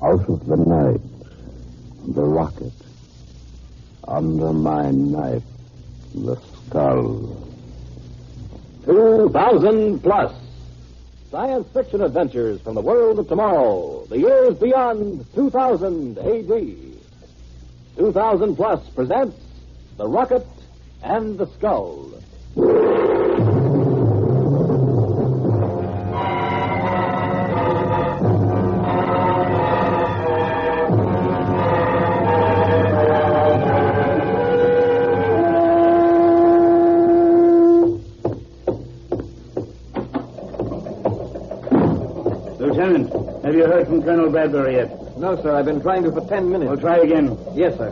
Out of the night, the rocket. Under my knife, the skull. 2000 plus. Science fiction adventures from the world of tomorrow. The years beyond 2000 AD. 2000 plus presents The Rocket and the Skull. Lieutenant, have you heard from Colonel Bradbury yet? No, sir. I've been trying to for 10 minutes. We'll try again. Yes, sir.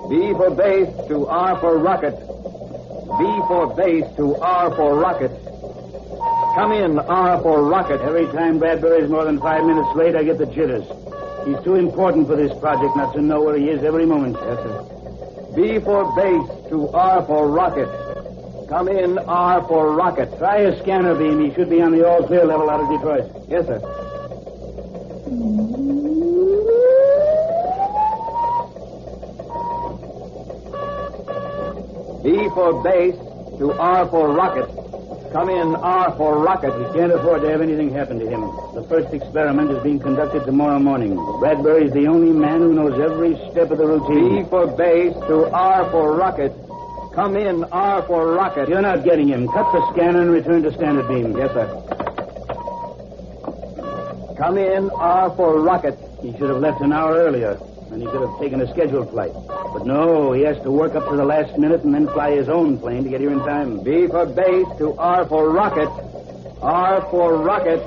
B for base to R for rocket. B for base to R for rocket. Come in, R for rocket. Every time Bradbury's more than 5 minutes late, I get the jitters. He's too important for this project not to know where he is every moment. Yes, sir. B for base to R for rocket. Come in, R for rocket. Try a scanner beam. He should be on the all-clear level out of Detroit. Yes, sir. B for base to R for rocket. Come in, R for rocket. We can't afford to have anything happen to him. The first experiment is being conducted tomorrow morning. Bradbury's the only man who knows every step of the routine. B for base to R for rocket. Come in, R for rocket. You're not getting him. Cut the scanner and return to standard beam. Yes, sir. Come in, R for rocket. He should have left an hour earlier, and he could have taken a scheduled flight. But no, he has to work up to the last minute and then fly his own plane to get here in time. B for base to R for rocket. R for rocket.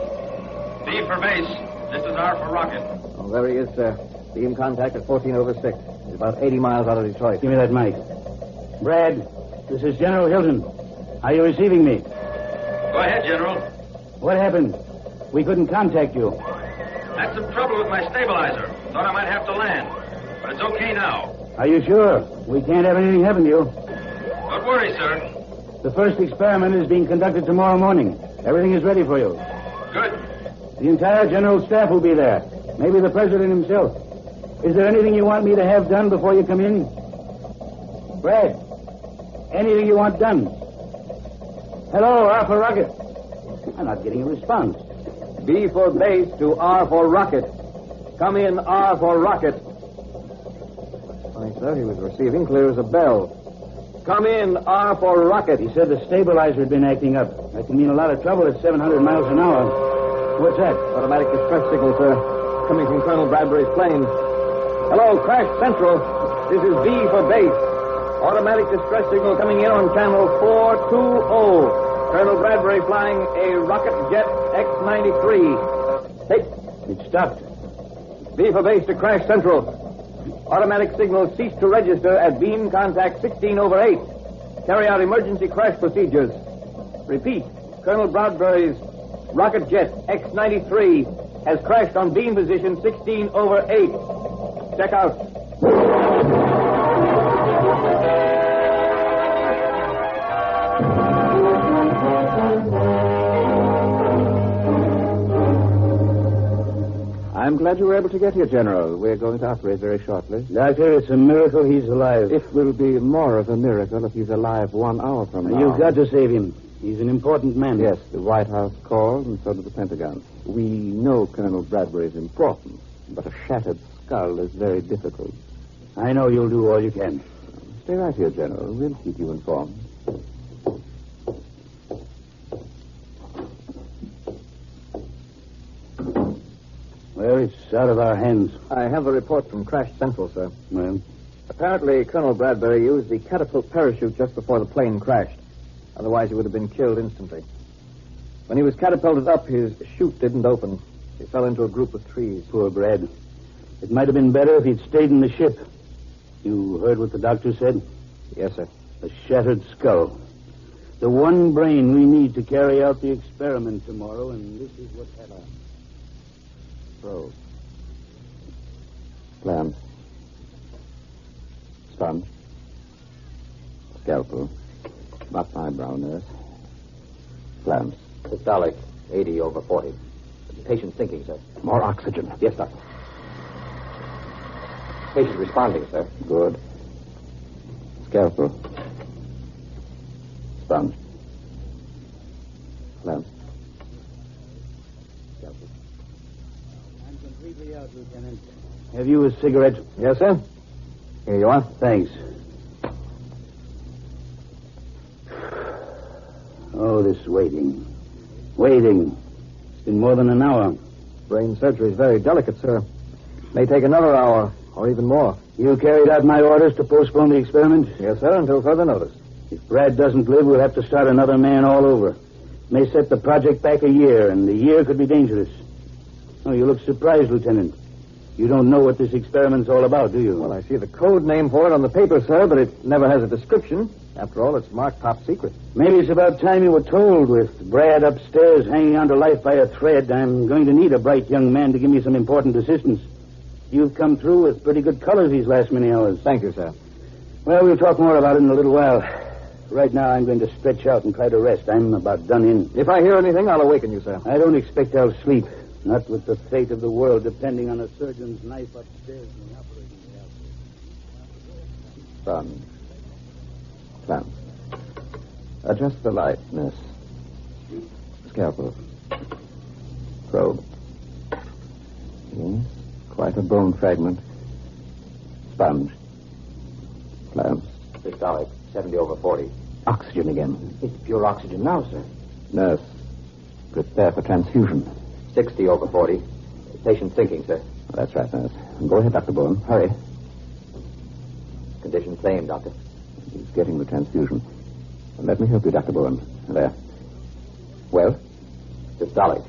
B for base. This is R for rocket. Oh, there he is, sir. Beam contact at 14 over 6. He's about 80 miles out of Detroit. Give me that mic. Brad, this is General Hilton. Are you receiving me? Go ahead, General. What happened? We couldn't contact you. Had some trouble with my stabilizer. Thought I might have to land. But it's okay now. Are you sure? We can't have anything happen to you. Don't worry, sir. The first experiment is being conducted tomorrow morning. Everything is ready for you. Good. The entire general staff will be there. Maybe the president himself. Is there anything you want me to have done before you come in? Brad, anything you want done? Hello, R for rocket. I'm not getting a response. B for base to R for rocket. Come in, R for rocket. Funny, sir, he was receiving clear as a bell. Come in, R for rocket. He said the stabilizer had been acting up. That can mean a lot of trouble at 700 miles an hour. What's that? Automatic distress signal, sir. Coming from Colonel Bradbury's plane. Hello, Crash Central. This is B for base. Automatic distress signal coming in on channel 420. Colonel Bradbury flying a rocket jet X-93. Hey. It stopped. B for base to Crash Central. Automatic signal ceased to register at beam contact 16 over 8. Carry out emergency crash procedures. Repeat. Colonel Bradbury's rocket jet X-93 has crashed on beam position 16 over 8. Check out. I'm glad you were able to get here, General. We're going to operate very shortly. Doctor, it's a miracle he's alive. It will be more of a miracle if he's alive 1 hour from now. You've got to save him. He's an important man. Yes, the White House called, and so did the Pentagon. We know Colonel Bradbury's important, but a shattered skull is very difficult. I know you'll do all you can. Stay right here, General. We'll keep you informed. Well, it's out of our hands. I have a report from Crash Central, sir. Well? Apparently, Colonel Bradbury used the catapult parachute just before the plane crashed. Otherwise, he would have been killed instantly. When he was catapulted up, his chute didn't open. He fell into a group of trees. Poor Brad. It might have been better if he'd stayed in the ship. You heard what the doctor said? Yes, sir. A shattered skull. The one brain we need to carry out the experiment tomorrow, and this is what happened. Probe. Clamp. Sponge. Scalpel. Not my brown nurse. Clamps. Systolic, 80 over 40. Patient's thinking, sir. More oxygen. Yes, Doctor. Patient responding, sir. Good. Scalpel. Sponge. Lamp. Scalpel. I'm completely out, Lieutenant. Have you a cigarette? Yes, sir. Here you are. Thanks. Oh, this waiting. Waiting. It's been more than an hour. Brain surgery is very delicate, sir. May take another hour, or even more. You carried out my orders to postpone the experiment? Yes, sir, until further notice. If Brad doesn't live, we'll have to start another man all over. May set the project back a year, and the year could be dangerous. Oh, you look surprised, Lieutenant. You don't know what this experiment's all about, do you? Well, I see the code name for it on the paper, sir, but it never has a description. After all, it's marked top secret. Maybe it's about time you were told. With Brad upstairs hanging on to life by a thread, I'm going to need a bright young man to give me some important assistance. You've come through with pretty good colors these last many hours. Thank you, sir. Well, we'll talk more about it in a little while. Right now, I'm going to stretch out and try to rest. I'm about done in. If I hear anything, I'll awaken you, sir. I don't expect I'll sleep. Not with the fate of the world depending on a surgeon's knife upstairs in the operating room. Sponge. Lamp. Adjust the light, miss. Scalpel. Probe. Yes, quite a bone fragment. Sponge. Lamps. Systolic, 70 over 40. Oxygen again. It's pure oxygen now, sir. Nurse. Prepare for transfusion. 60 over 40. Patient thinking, sir. That's right, nurse. Go ahead, Dr. Bowen. Hurry. Condition same, Doctor. He's getting the transfusion. Let me help you, Dr. Bowen. There. Well? Systolic,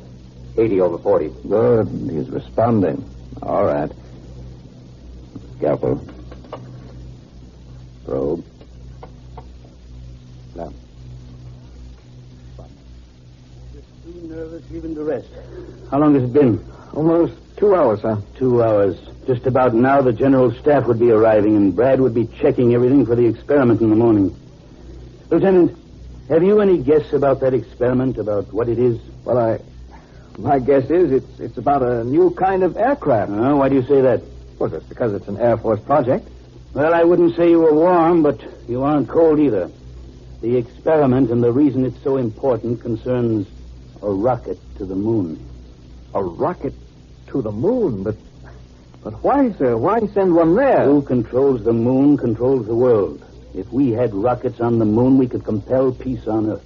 80 over 40. Good. He's responding. All right. Scalpel. Probe. Lamp. Too nervous even to rest. How long has it been? Almost 2 hours, sir. 2 hours. Just about now, the general staff would be arriving, and Brad would be checking everything for the experiment in the morning. Lieutenant, have you any guess about that experiment, about what it is? Well, my guess is it's about a new kind of aircraft. Why do you say that? Well, just because it's an Air Force project. Well, I wouldn't say you were warm, but you aren't cold either. The experiment and the reason it's so important concerns a rocket to the moon. A rocket to the moon? But why, sir? Why send one there? Who controls the moon controls the world. If we had rockets on the moon, we could compel peace on Earth.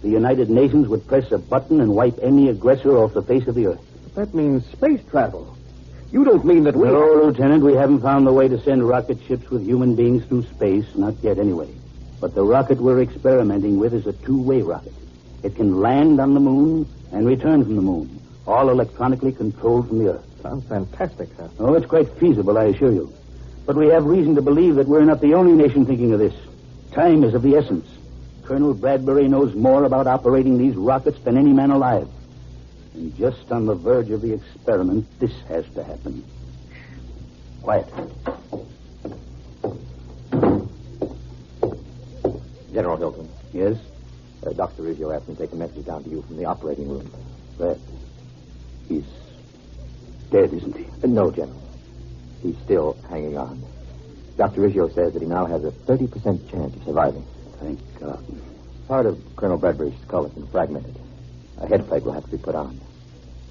The United Nations would press a button and wipe any aggressor off the face of the Earth. That means space travel. You don't mean that we... No, Lieutenant, we haven't found the way to send rocket ships with human beings through space, not yet anyway. But the rocket we're experimenting with is a two-way rocket. It can land on the moon and return from the moon, all electronically controlled from the Earth. Sounds fantastic, sir. Oh, it's quite feasible, I assure you. But we have reason to believe that we're not the only nation thinking of this. Time is of the essence. Colonel Bradbury knows more about operating these rockets than any man alive. And just on the verge of the experiment, this has to happen. Shh. Quiet. General Hilton. Yes? Dr. Riggio asked me to take a message down to you from the operating room. Brad. He's dead, isn't he? No, General. He's still hanging on. Dr. Riggio says that he now has a 30% chance of surviving. Thank God. Part of Colonel Bradbury's skull has been fragmented. A head plate will have to be put on.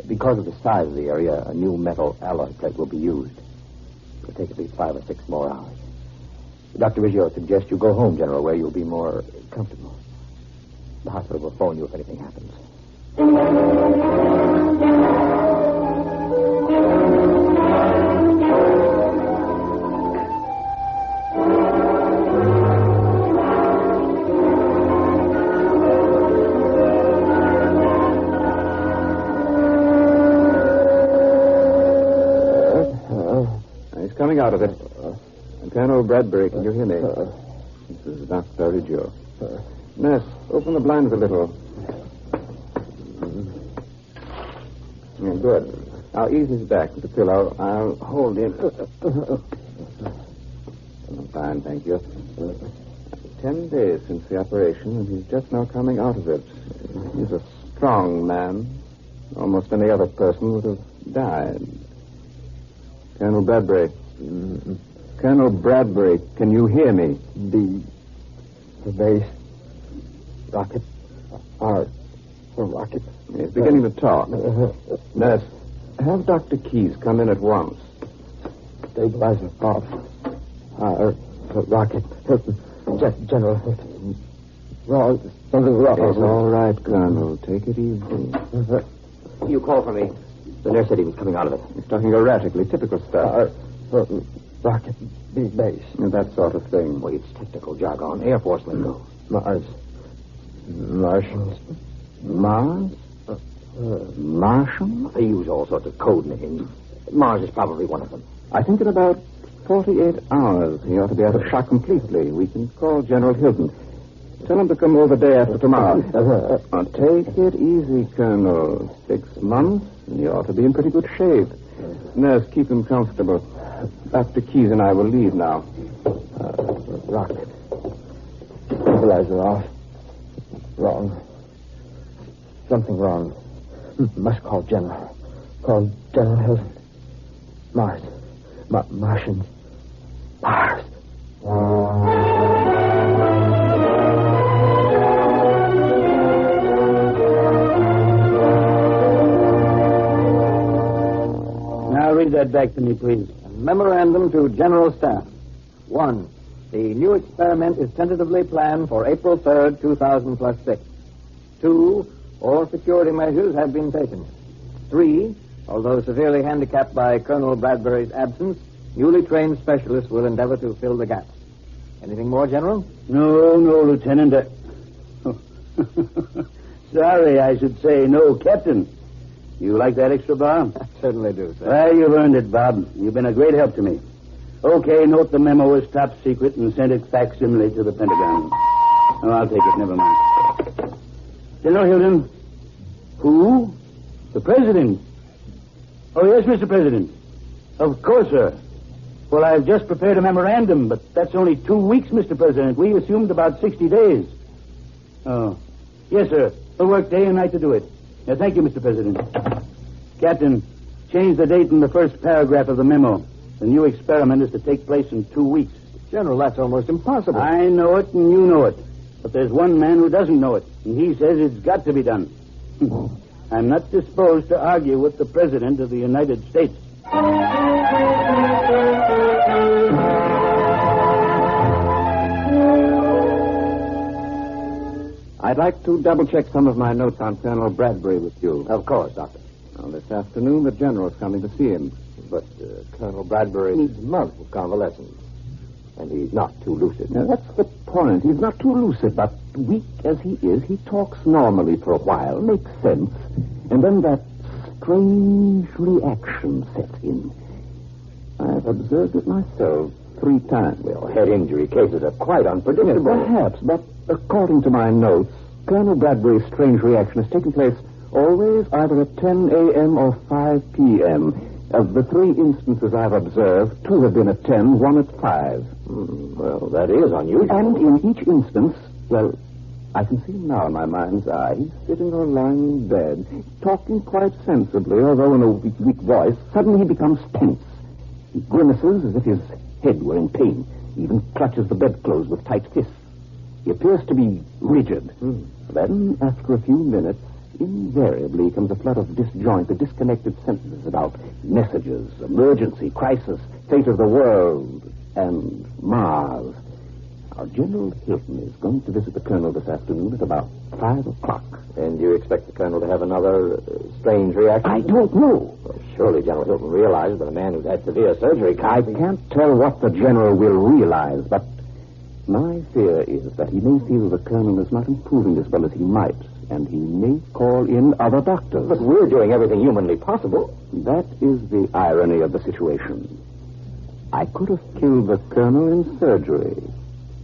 Because of the size of the area, a new metal alloy plate will be used. It'll take at least 5 or 6 more hours. Dr. Riggio suggests you go home, General, where you'll be more comfortable. The hospital will phone you if anything happens. He's coming out of it. Colonel Bradbury, can you hear me? This is Dr. Riggio. Nurse, open the blinds a little. Yeah, good. Now ease his back with the pillow. I'll hold him. Fine, thank you. 10 days since the operation, and he's just now coming out of it. He's a strong man. Almost any other person would have died. Colonel Bradbury. Colonel Bradbury, can you hear me? The base rocket are the rocket. He's beginning to talk. Nurse, have Dr. Keyes come in at once. Stabilizer off. The rocket. General. Wrong. Something wrong. It's all right, Colonel. Take it easy. You called for me. The nurse said he was coming out of it. He's talking erratically. Typical stuff. Rocket base. That sort of thing. Well, it's technical jargon. Air Force lingo. Mars. Martians. Mars? Martian? They use all sorts of code names. Mars is probably one of them. I think in about 48 hours he ought to be out of shock completely. We can call General Hilton. Tell him to come over day after tomorrow. Take it easy, Colonel. 6 months, and you ought to be in pretty good shape. Nurse, keep him comfortable. Dr. Keyes and I will leave now. Rocket. Stabilizer off. Wrong. Something wrong. Must call General. Call General Hilton. Mars. Martians. Mars. Now read that back to me, please. Memorandum to General Staff. 1. The new experiment is tentatively planned for April 3rd, 2000+6. 2. All security measures have been taken. 3. Although severely handicapped by Colonel Bradbury's absence, newly trained specialists will endeavor to fill the gaps. Anything more, General? No, Lieutenant. Sorry, I should say no, Captain. You like that extra bar? I certainly do, sir. Well, you've earned it, Bob. You've been a great help to me. Okay, note the memo is top secret and send it facsimile to the Pentagon. Oh, I'll take it. Never mind. General Hilton. Who? The President. Oh, yes, Mr. President. Of course, sir. Well, I've just prepared a memorandum, but that's only 2 weeks, Mr. President. We assumed about 60 days. Oh. Yes, sir. We'll work day and night to do it. Thank you, Mr. President. Captain, change the date in the first paragraph of the memo. The new experiment is to take place in 2 weeks. General, that's almost impossible. I know it, and you know it. But there's one man who doesn't know it, and he says it's got to be done. I'm not disposed to argue with the President of the United States. I'd like to double-check some of my notes on Colonel Bradbury with you. Of course, Doctor. Well, this afternoon, the General's coming to see him. But Colonel Bradbury needs months of convalescence. And he's not too lucid. Now, that's the point. He's not too lucid, but weak as he is, he talks normally for a while, makes sense, and then that strange reaction sets in. I've observed it myself 3 times. Well, head injury cases are quite unpredictable. Perhaps, but according to my notes, Colonel Bradbury's strange reaction has taken place always either at 10 a.m. or 5 p.m. Of the 3 instances I've observed, 2 have been at 10, 1 at 5. Well, that is unusual. And in each instance, well, I can see him now in my mind's eye. He's sitting or lying in bed, talking quite sensibly, although in a weak voice. Suddenly he becomes tense. He grimaces as if his head were in pain. He even clutches the bedclothes with tight fists. He appears to be rigid. Then, after a few minutes, invariably comes a flood of disjointed, disconnected sentences about messages, emergency, crisis, fate of the world, and Mars. Our General Hilton is going to visit the Colonel this afternoon at about 5 o'clock. And you expect the Colonel to have another strange reaction? I don't know. Well, surely General Hilton realizes that a man who's had severe surgery I can't tell what the General will realize, but my fear is that he may feel the Colonel is not improving as well as he might, and he may call in other doctors. But we're doing everything humanly possible. That is the irony of the situation. I could have killed the Colonel in surgery.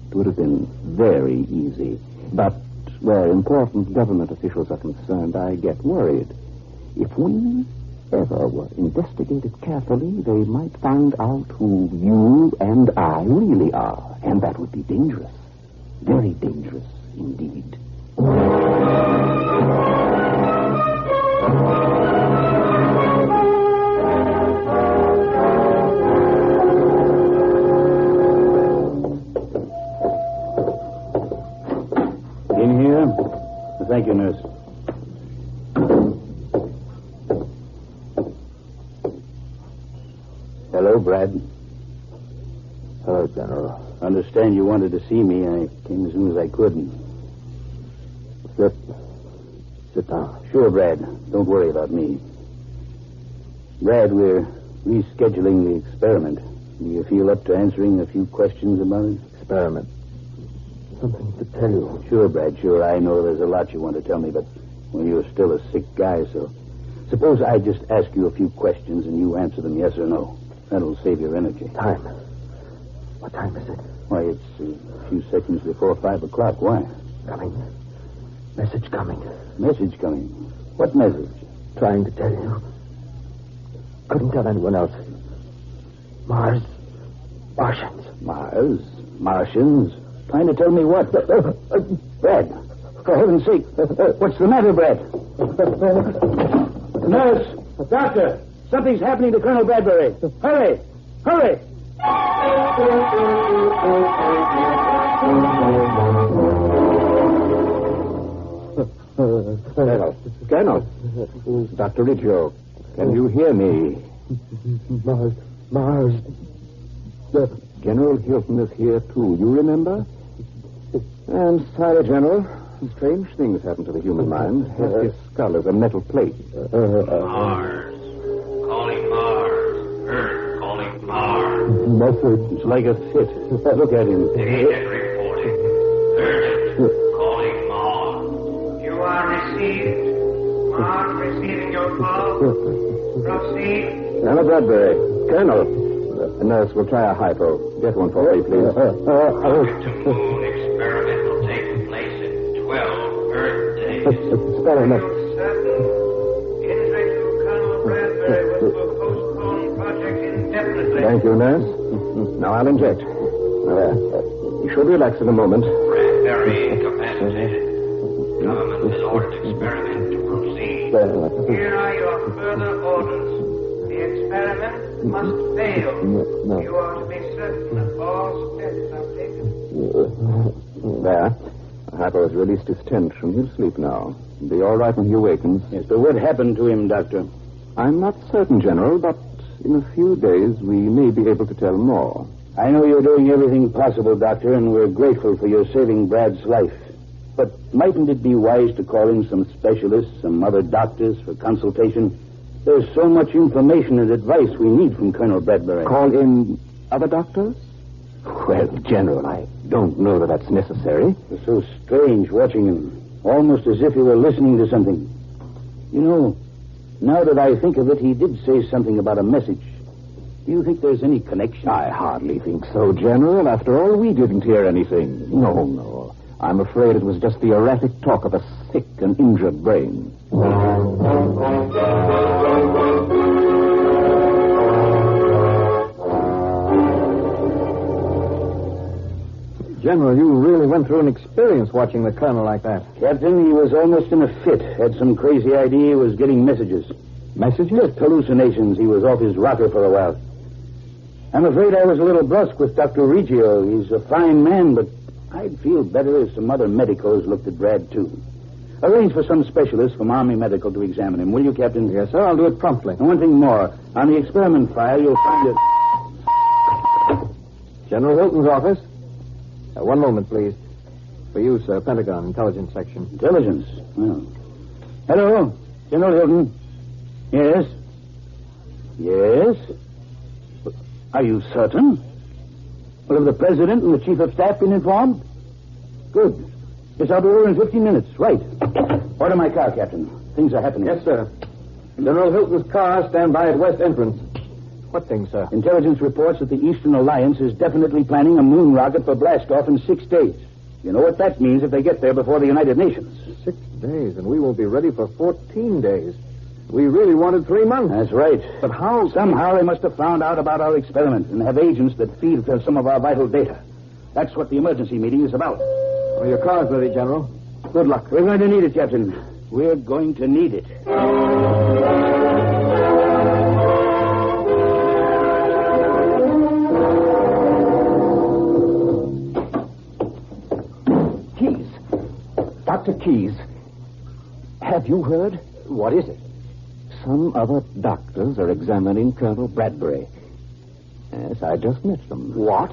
It would have been very easy. But where important government officials are concerned, I get worried. If we ever were investigated carefully, they might find out who you and I really are. And that would be dangerous. Very dangerous indeed. In here? Thank you, nurse. Hello, Brad. Hello, General. Understand you wanted to see me. I came as soon as I could. Sit down. Sure, Brad. Don't worry about me. Brad, we're rescheduling the experiment. Do you feel up to answering a few questions about it? Experiment. Something to tell you. Sure, Brad, sure. I know there's a lot you want to tell me, but well, you're still a sick guy, so suppose I just ask you a few questions and you answer them yes or no. That'll save your energy. Time. What time is it? Why, it's a few seconds before 5 o'clock. Why? Coming. Message coming. Message coming. What message? Trying to tell you. Couldn't tell anyone else. Mars. Martians. Mars? Martians? Trying to tell me what? Brad, for heaven's sake, what's the matter, Brad? Nurse! Doctor! Something's happening to Colonel Bradbury. Hurry! Hurry! Colonel. Dr. Riggio, can you hear me? Mars. General Hilton is here, too. You remember? I'm sorry, General. Strange things happen to the human mind. His skull is a metal plate. Mars. Calling Mars. Earth calling Mars. Message. It's like a fit. Look at him. Agent reporting. Urgent. Calling Mars. You are received. Mars receiving your call. Proceed. Colonel Bradbury. Colonel. The nurse will try a hypo. Get one for me, please. Rocket to moon experiment will take place in 12 Earth days. Experiment. Certain injury to Colonel Bradbury will postpone project indefinitely. Thank you, nurse. Now I'll inject. You should relax in a moment. Bradbury incapacitated. Government has ordered experiment to proceed. Here are your further orders. The experiment must fail. You are to be certain that all steps are taken. There. The hypo has released his tension. He'll sleep now. He'll be all right when he awakens. Yes, but what happened to him, Doctor? I'm not certain, General, but in a few days we may be able to tell more. I know you're doing everything possible, Doctor, and we're grateful for your saving Brad's life. But mightn't it be wise to call in some specialists, some other doctors for consultation? There's so much information and advice we need from Colonel Bradbury. Call in other doctors? Well, General, I don't know that that's necessary. It's so strange watching him, almost as if he were listening to something. You know, now that I think of it, he did say something about a message. Do you think there's any connection? I hardly think so, General. After all, we didn't hear anything. No. I'm afraid it was just the erratic talk of a sick and injured brain. General, you really went through an experience watching the colonel like that. Captain, he was almost in a fit. Had some crazy idea he was getting messages. Messages? Just hallucinations. He was off his rocker for a while. I'm afraid I was a little brusque with Dr. Riggio. He's a fine man, but I'd feel better if some other medicos looked at Brad, too. Arrange for some specialist from Army Medical to examine him, will you, Captain? Yes, sir. I'll do it promptly. And one thing more. On the experiment file, you'll find it. General Hilton's office. One moment, please. For you, sir. Pentagon, Intelligence Section. Intelligence? Well. Hello, General Hilton. Yes? Yes? Are you certain? Well, have the President and the Chief of Staff been informed? Good. Yes, I'll be over in 15 minutes. Right. Order my car, Captain. Things are happening. Yes, sir. General Hilton's car, stand by at west entrance. What thing, sir? Intelligence reports that the Eastern Alliance is definitely planning a moon rocket for blastoff in 6 days. You know what that means if they get there before the United Nations. 6 days, and we won't be ready for 14 days. We really wanted 3 months. That's right. But how? Somehow they must have found out about our experiment and have agents that feed for some of our vital data. That's what the emergency meeting is about. Well, your car's ready, General. Good luck. We're going to need it, Captain. We're going to need it. Keyes. Dr. Keyes. Have you heard? What is it? Some other doctors are examining Colonel Bradbury. Yes, I just met them. What?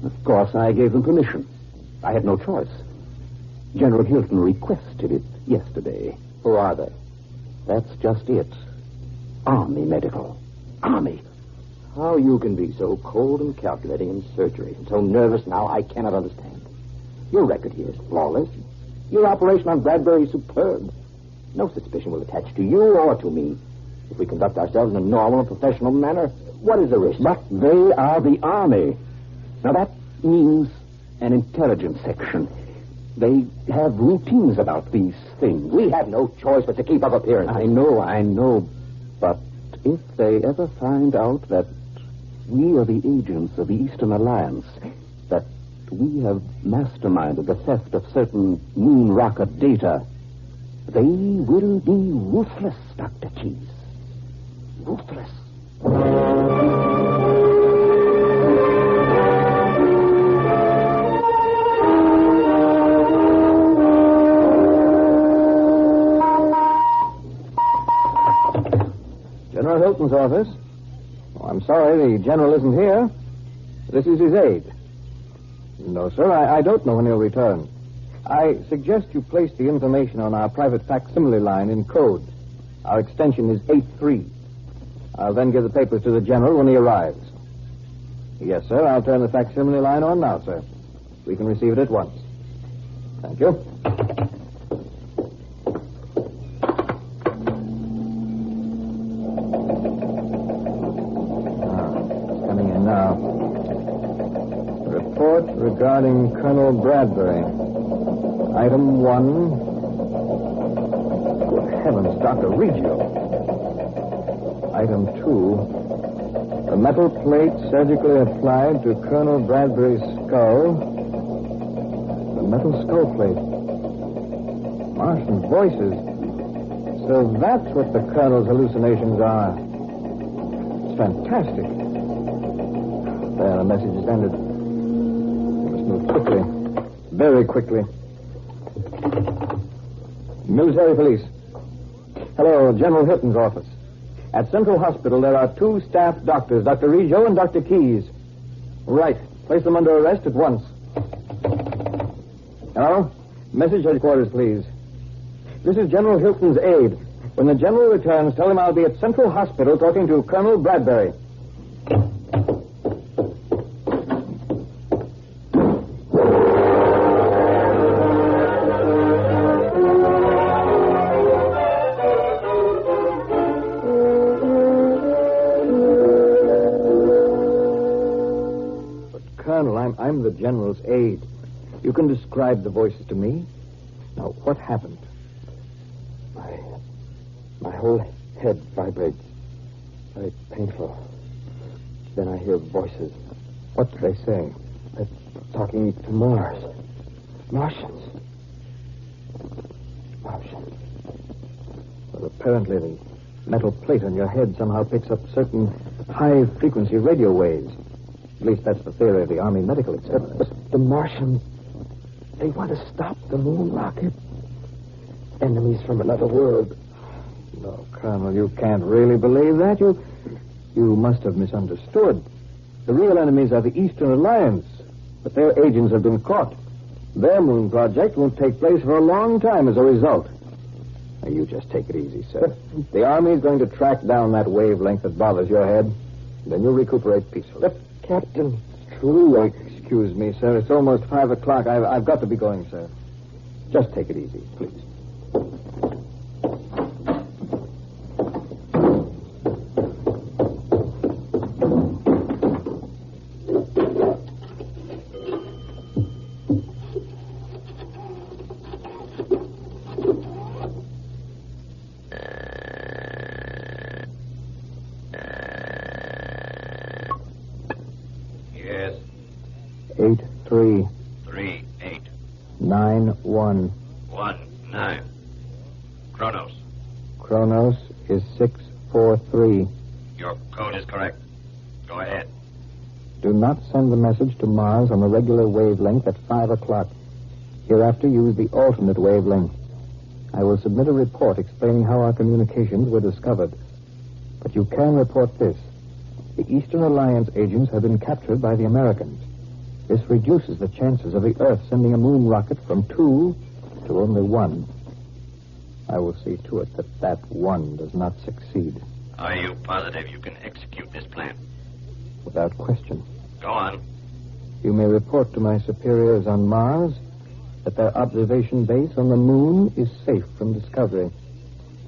Of course, I gave them permission. I had no choice. General Hilton requested it yesterday. Who are they? That's just it. Army medical. Army. How you can be so cold and calculating in surgery and so nervous now, I cannot understand. Your record here is flawless. Your operation on Bradbury is superb. No suspicion will attach to you or to me. If we conduct ourselves in a normal and professional manner, what is the risk? But they are the Army. Now, that means an intelligence section. They have routines about these things. We have no choice but to keep up appearances. I know. But if they ever find out that we are the agents of the Eastern Alliance, that we have masterminded the theft of certain moon rocket data, they will be ruthless, Dr. Keyes. Ruthless. General Hilton's office. Oh, I'm sorry, the general isn't here. This is his aide. No, sir, I don't know when he'll return. I suggest you place the information on our private facsimile line in code. Our extension is 83. I'll then give the papers to the general when he arrives. Yes, sir, I'll turn the facsimile line on now, sir. We can receive it at once. Thank you. Coming in now. Report regarding Colonel Bradbury. Item 1. Good heavens, Dr. Reggio. Item 2. A metal plate surgically applied to Colonel Bradbury's skull. The metal skull plate. Martian voices. So that's what the Colonel's hallucinations are. It's fantastic. There, the message is ended. We must move quickly. Very quickly. Military police. Hello, General Hilton's office. At Central Hospital, there are 2 staff doctors, Dr. Reggio and Dr. Keyes. Right. Place them under arrest at once. Hello? Message headquarters, please. This is General Hilton's aide. When the general returns, tell him I'll be at Central Hospital talking to Colonel Bradbury. I'm the general's aide. You can describe the voices to me. Now, what happened? My whole head vibrates. Very painful. Then I hear voices. What do they say? They're talking to Mars. Martians. Well, apparently the metal plate on your head somehow picks up certain high-frequency radio waves. At least that's the theory of the Army medical examiners. But the Martians, they want to stop the moon rocket. Enemies from another world. No, Colonel, you can't really believe that. You must have misunderstood. The real enemies are the Eastern Alliance, but their agents have been caught. Their moon project won't take place for a long time as a result. Now, you just take it easy, sir. The Army is going to track down that wavelength that bothers your head. Then you'll recuperate peacefully. But, Captain, it's true. Excuse me, sir. It's almost 5 o'clock. I've got to be going, sir. Just take it easy, please. Yes. 83. 3, 8. 9, 1. 1, 9. Your code is correct. Go ahead. Do not send the message to Mars on the regular wavelength at 5 o'clock. Hereafter, use the alternate wavelength. I will submit a report explaining how our communications were discovered. But you can report this. The Eastern Alliance agents have been captured by the Americans. This reduces the chances of the Earth sending a moon rocket from 2 to only 1. I will see to it that 1 does not succeed. Are you positive you can execute this plan? Without question. Go on. You may report to my superiors on Mars that their observation base on the moon is safe from discovery.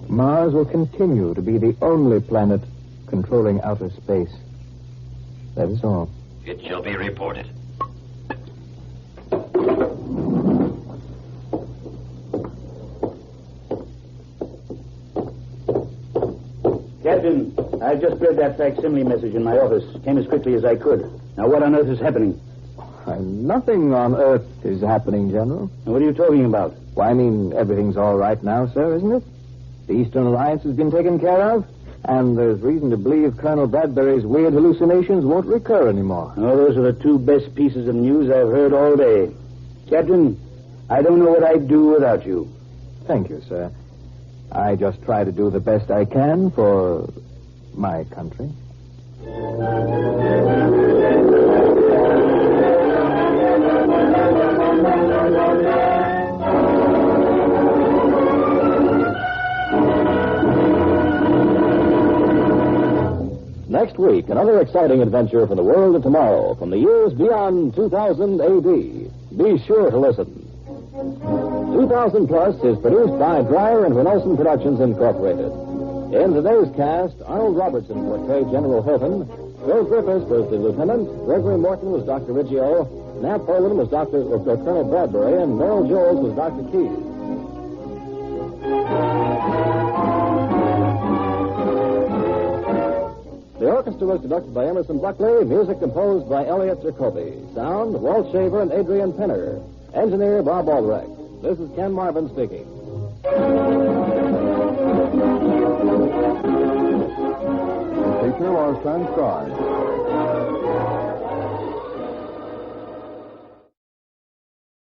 Mars will continue to be the only planet controlling outer space. That is all. It shall be reported. Captain, I just read that facsimile message in my office. Came as quickly as I could. Now, what on earth is happening? Nothing on Earth is happening, General. Now, what are you talking about? Why, I mean, everything's all right now, sir, isn't it? The Eastern Alliance has been taken care of, and there's reason to believe Colonel Bradbury's weird hallucinations won't recur anymore. Oh, those are the 2 best pieces of news I've heard all day. Captain, I don't know what I'd do without you. Thank you, sir. I just try to do the best I can for my country. Next week, another exciting adventure from the world of tomorrow, from the years beyond 2000 A.D. Be sure to listen. 2000 Plus is produced by Dreyer and Renolson Productions Incorporated. In today's cast, Arnold Robertson portrayed General Hilton, Bill Griffiths was the lieutenant, Gregory Morton was Dr. Riggio, Nat Poland was Colonel Bradbury, and Merle Jones was Dr. Keyes. The orchestra was conducted by Emerson Buckley, music composed by Elliot Jacoby. Sound, Walt Shaver and Adrian Penner. Engineer, Bob Aldrich. This is Ken Marvin speaking. The teacher was transcribed.